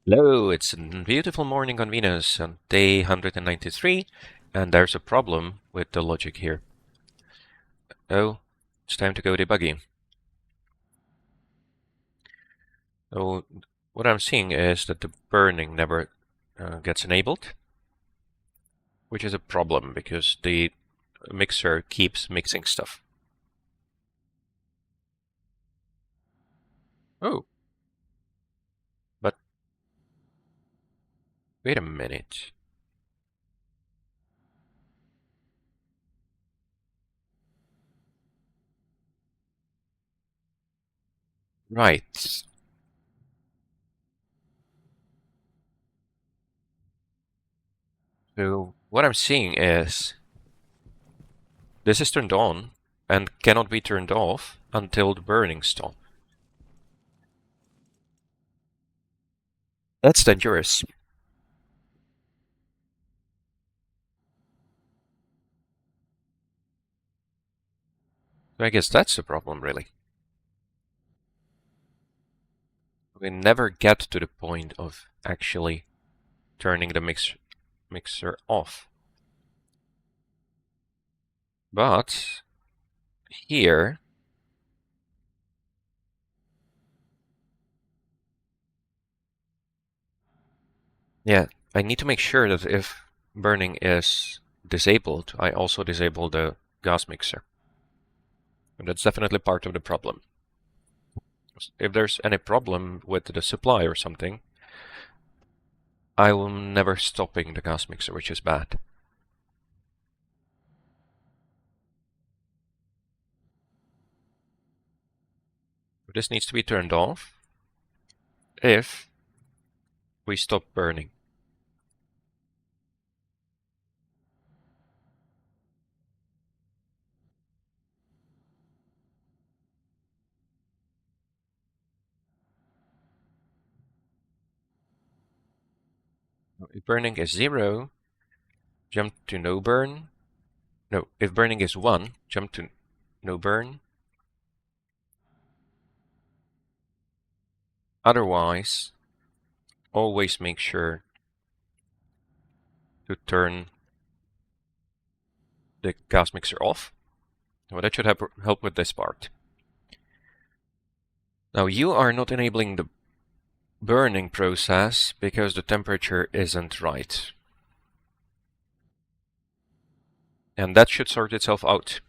Hello, it's a beautiful morning on Venus on day 193, and there's a problem with the logic here. Oh, it's time to go debugging. So, what I'm seeing is that the burning never gets enabled, which is a problem because the mixer keeps mixing stuff. Oh, but wait a minute. Right. So, what I'm seeing is this is turned on and cannot be turned off until the burning stops. That's dangerous. I guess that's the problem, really. We never get to the point of actually turning the mixer off. But here, yeah, I need to make sure that if burning is disabled, I also disable the gas mixer. And that's definitely part of the problem. If there's any problem with the supply or something, I will never stopping the gas mixer, which is bad. This needs to be turned off if we stop burning. If burning is 0, jump to no burn. No, if burning is 1, jump to no burn. Otherwise, always make sure to turn the gas mixer off. Well, that should help with this part. Now, you are not enabling the burning process because the temperature isn't right. And that should sort itself out,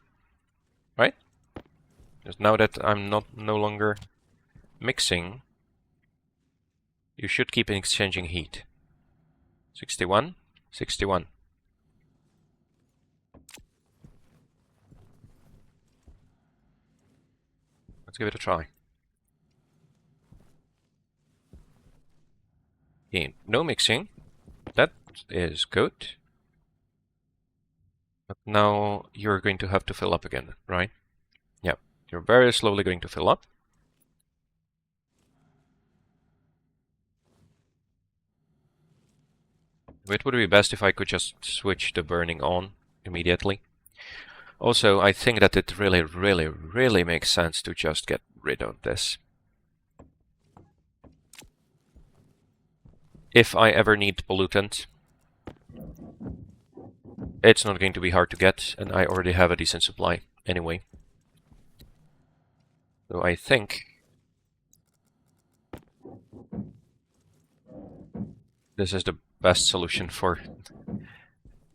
right? Because now that I'm no longer mixing, you should keep exchanging heat. 61, 61. Let's give it a try. Okay, no mixing. That is good. But now you're going to have to fill up again, right? Yeah, you're very slowly going to fill up. It would be best if I could just switch the burning on immediately. Also, I think that it really makes sense to just get rid of this. If I ever need pollutant, it's not going to be hard to get, and I already have a decent supply anyway. So I think this is the best solution for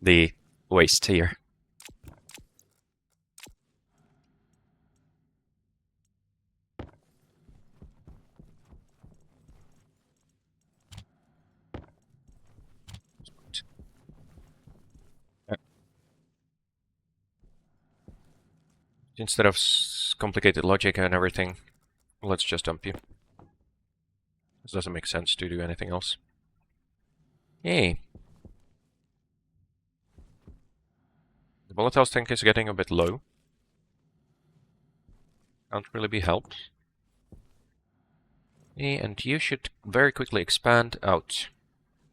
the waste here. Instead of complicated logic and everything, let's just dump you. This doesn't make sense to do anything else. Yay. The volatile tank is getting a bit low. Can't really be helped. Yay, and you should very quickly expand out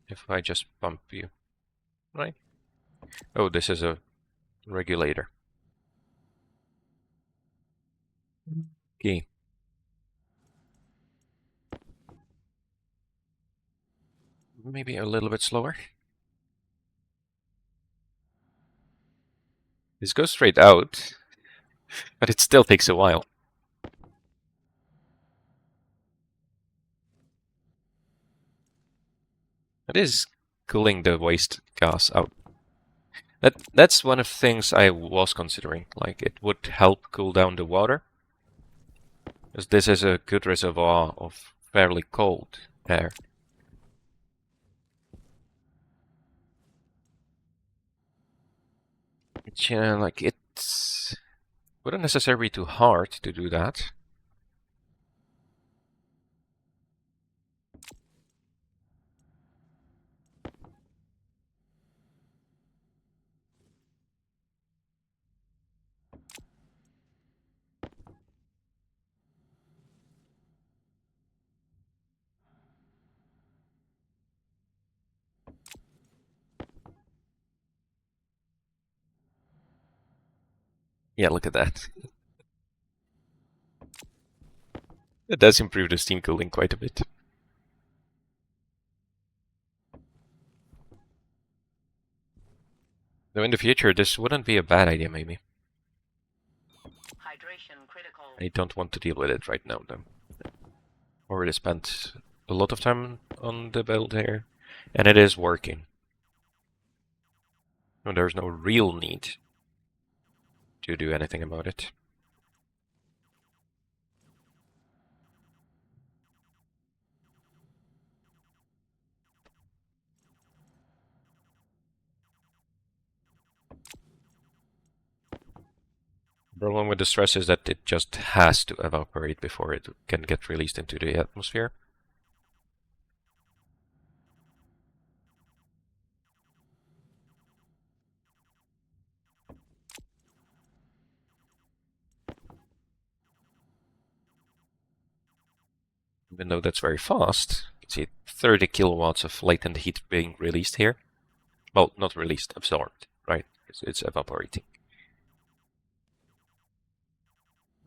if I just bump you. Right? Oh, this is a regulator. Okay. Maybe a little bit slower. This goes straight out, but it still takes a while. It is cooling the waste gas out. That's one of the things I was considering. Like, it would help cool down the water, because this is a good reservoir of fairly cold air. Which, like, it wouldn't necessarily be too hard to do that. Yeah, look at that. It does improve the steam cooling quite a bit. So in the future, this wouldn't be a bad idea, maybe. Hydration critical. I don't want to deal with it right now, though. Already spent a lot of time on the build here, and it is working. So there's no real need to do anything about it. The problem with the stress is that it just has to evaporate before it can get released into the atmosphere. Even though that's very fast, you can see 30 kilowatts of latent heat being released here. Well, not released, absorbed, right? It's evaporating.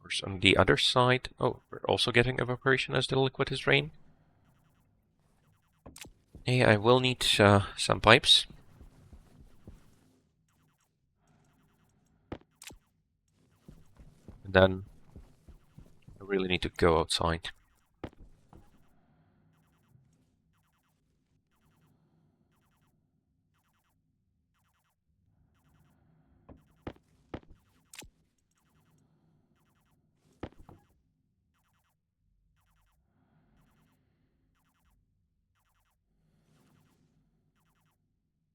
Whereas on the other side, oh, we're also getting evaporation as the liquid is drained. Yeah, I will need some pipes. And then I really need to go outside.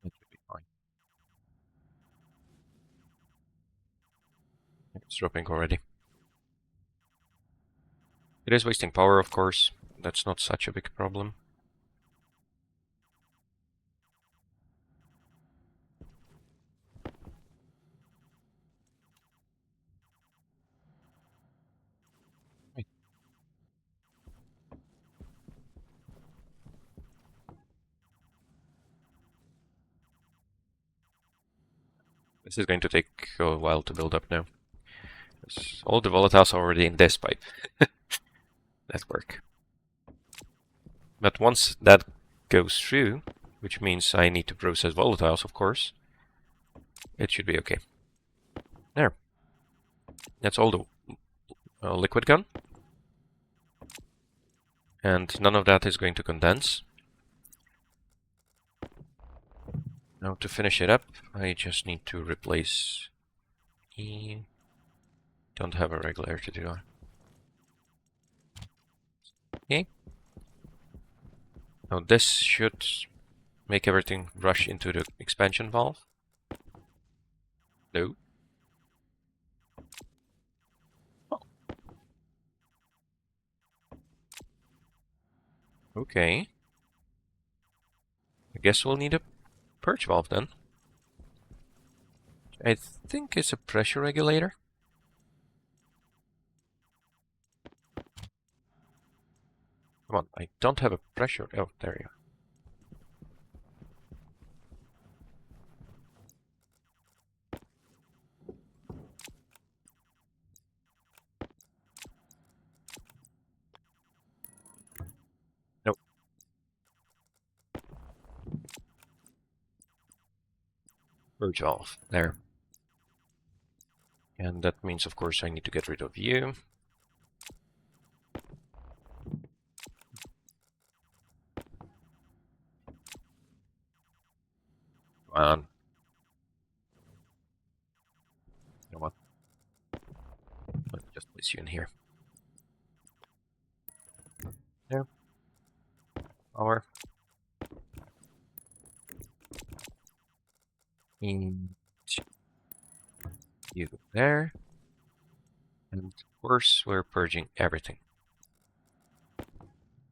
That should be fine. It's dropping already. It is wasting power, of course. That's not such a big problem. This is going to take a while to build up now. All the volatiles are already in this pipe. That work. But once that goes through, which means I need to process volatiles, of course, it should be okay. There. That's all the liquid gun. And none of that is going to condense. Now to finish it up, I just need to replace E. Don't have a regulator, do I? Okay. Now this should make everything rush into the expansion valve. No. Oh. Okay. I guess we'll need a purge valve then. I think it's a pressure regulator. Come on, I don't have a pressure. Oh, there you are. Nope. Purge off. There. And that means, of course, I need to get rid of you. Come on. You know what? Let me just place you in here. There. Power. In you there. And of course, we're purging everything.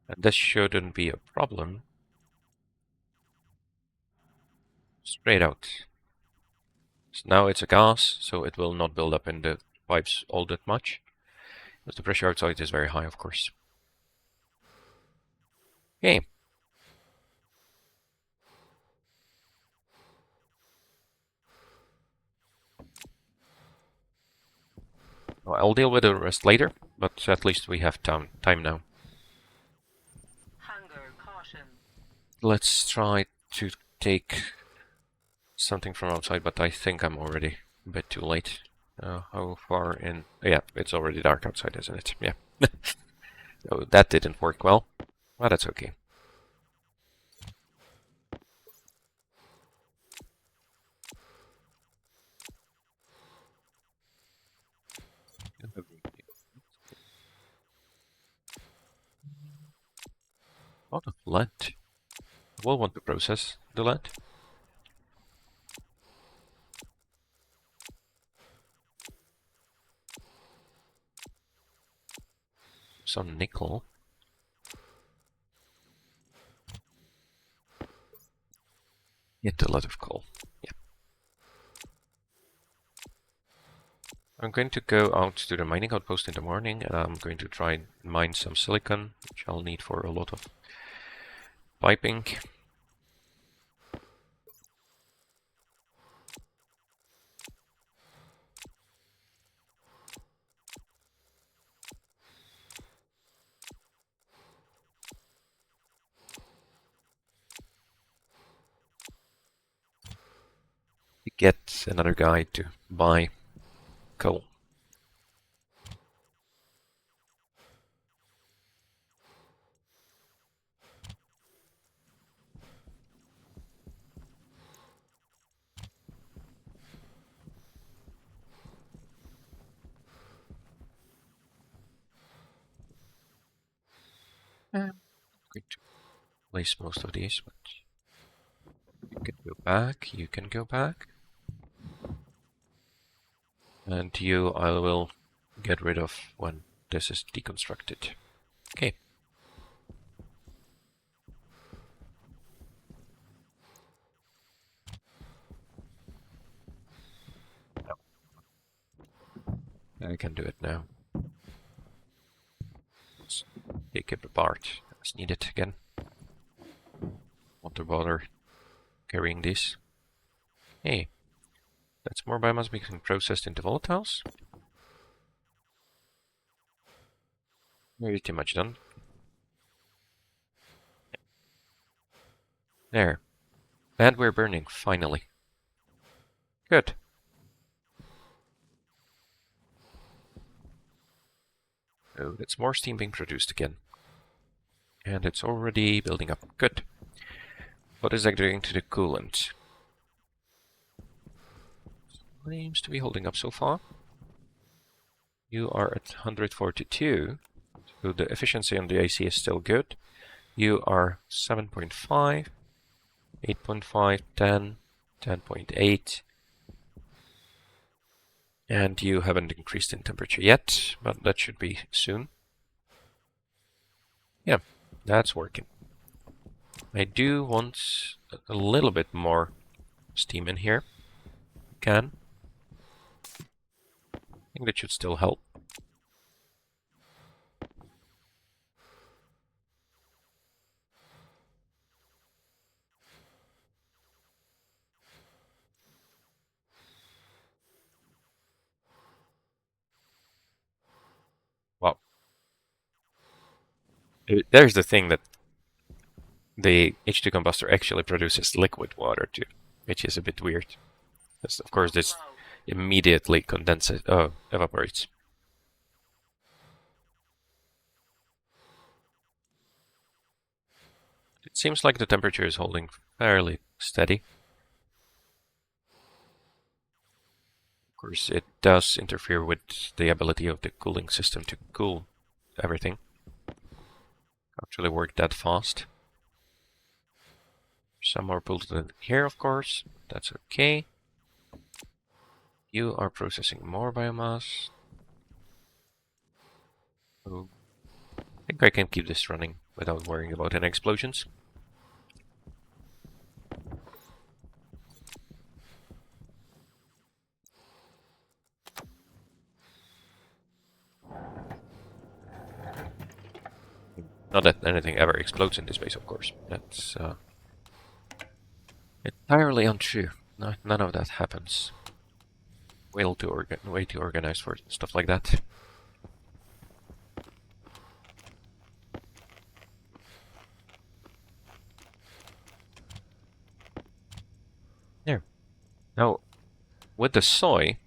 And this shouldn't be a problem. Straight out. So now it's a gas, so it will not build up in the pipes all that much. But the pressure outside is very high, of course. Okay. Well, I'll deal with the rest later, but at least we have time now. Hunger caution. Let's try to take something from outside, but I think I'm already a bit too late. How far in? Yeah, it's already dark outside, isn't it? Yeah. So that didn't work well, but that's okay. A lot of lead. We'll want to process the lead. Some nickel. Yet a lot of coal. Yeah. I'm going to go out to the mining outpost in the morning, and I'm going to try and mine some silicon, which I'll need for a lot of piping. Get another guy to buy coal. I'm going to place most of these, but you can go back, you can go back. And you I will get rid of when this is deconstructed. Okay. No. I can do it now. Let's take it apart as needed again. Won't bother carrying this. Hey, that's more biomass being processed into volatiles. Pretty much done. There. And we're burning, finally. Good. Oh, that's more steam being produced again. And it's already building up. Good. What is that doing to the coolant? Seems to be holding up so far. You are at 142, so the efficiency on the AC is still good. You are 7.5, 8.5, 10, 10.8. And you haven't increased in temperature yet, but that should be soon. Yeah, that's working. I do want a little bit more steam in here. Can. I think that should still help. Well, there's the thing that the H2 combustor actually produces liquid water too, which is a bit weird. Yes, of course, this immediately condenses, evaporates. It seems like the temperature is holding fairly steady. Of course, it does interfere with the ability of the cooling system to cool everything. Actually work that fast. Some more pollutant here, of course. That's okay. You are processing more biomass. So I think I can keep this running without worrying about any explosions. Not that anything ever explodes in this base, of course. That's entirely untrue. None of that happens. Way too organized for stuff like that. There. Now, with the soy,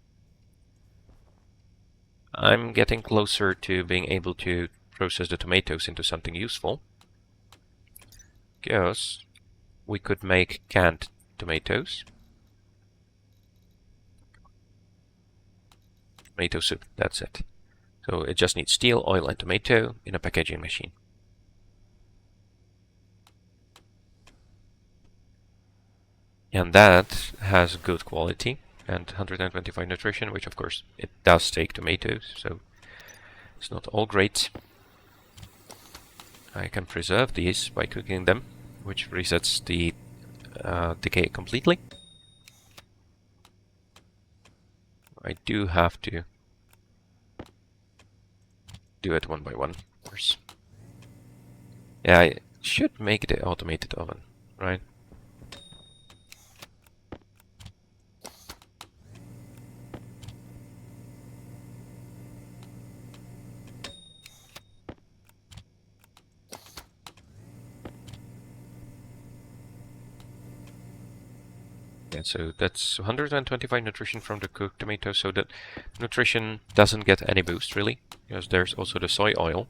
I'm getting closer to being able to process the tomatoes into something useful. Because we could make canned tomatoes. Tomato soup, that's it. So it just needs steel, oil, and tomato in a packaging machine. And that has good quality and 125 nutrition, which of course it does take tomatoes, so it's not all great. I can preserve these by cooking them, which resets the decay completely. I do have to do it one by one, of course. Yeah, I should make the automated oven, right? Yeah, so that's 125 nutrition from the cooked tomato, so that nutrition doesn't get any boost, really, because there's also the soy oil.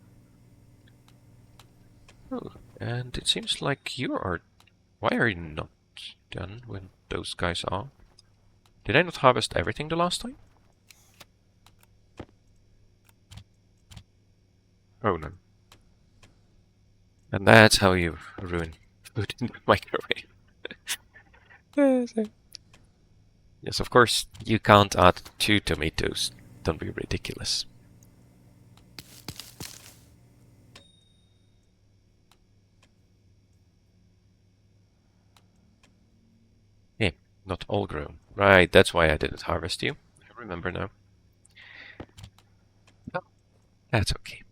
Oh, and it seems like you are... Why are you not done when those guys are? Did I not harvest everything the last time? Oh no. And that's how you ruin food in the microwave. Yes, of course, you can't add 2 tomatoes. Don't be ridiculous. Yeah, not all grown. Right, that's why I didn't harvest you. I remember now. Oh, that's okay.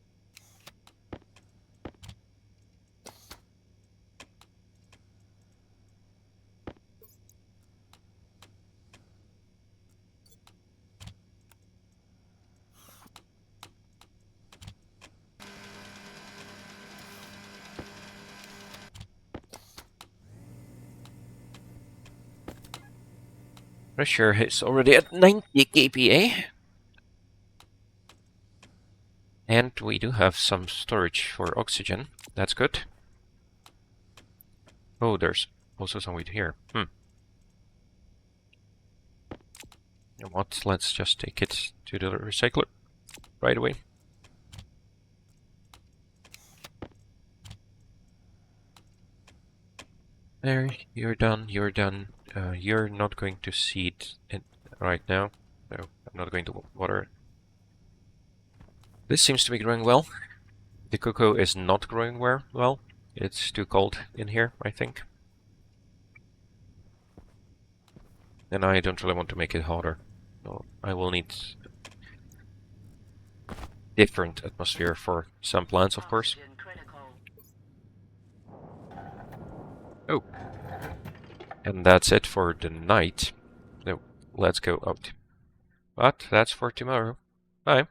Pressure is already at 90 kPa. And we do have some storage for oxygen. That's good. Oh, there's also some wheat here. You know what? Let's just take it to the recycler right away. There, you're done, you're done. You're not going to seed it right now. No, I'm not going to water it. This seems to be growing well. The cocoa is not growing well. It's too cold in here, I think. And I don't really want to make it hotter. No, I will need different atmosphere for some plants, of course. Oh. And that's it for the night. So let's go out. But that's for tomorrow. Bye.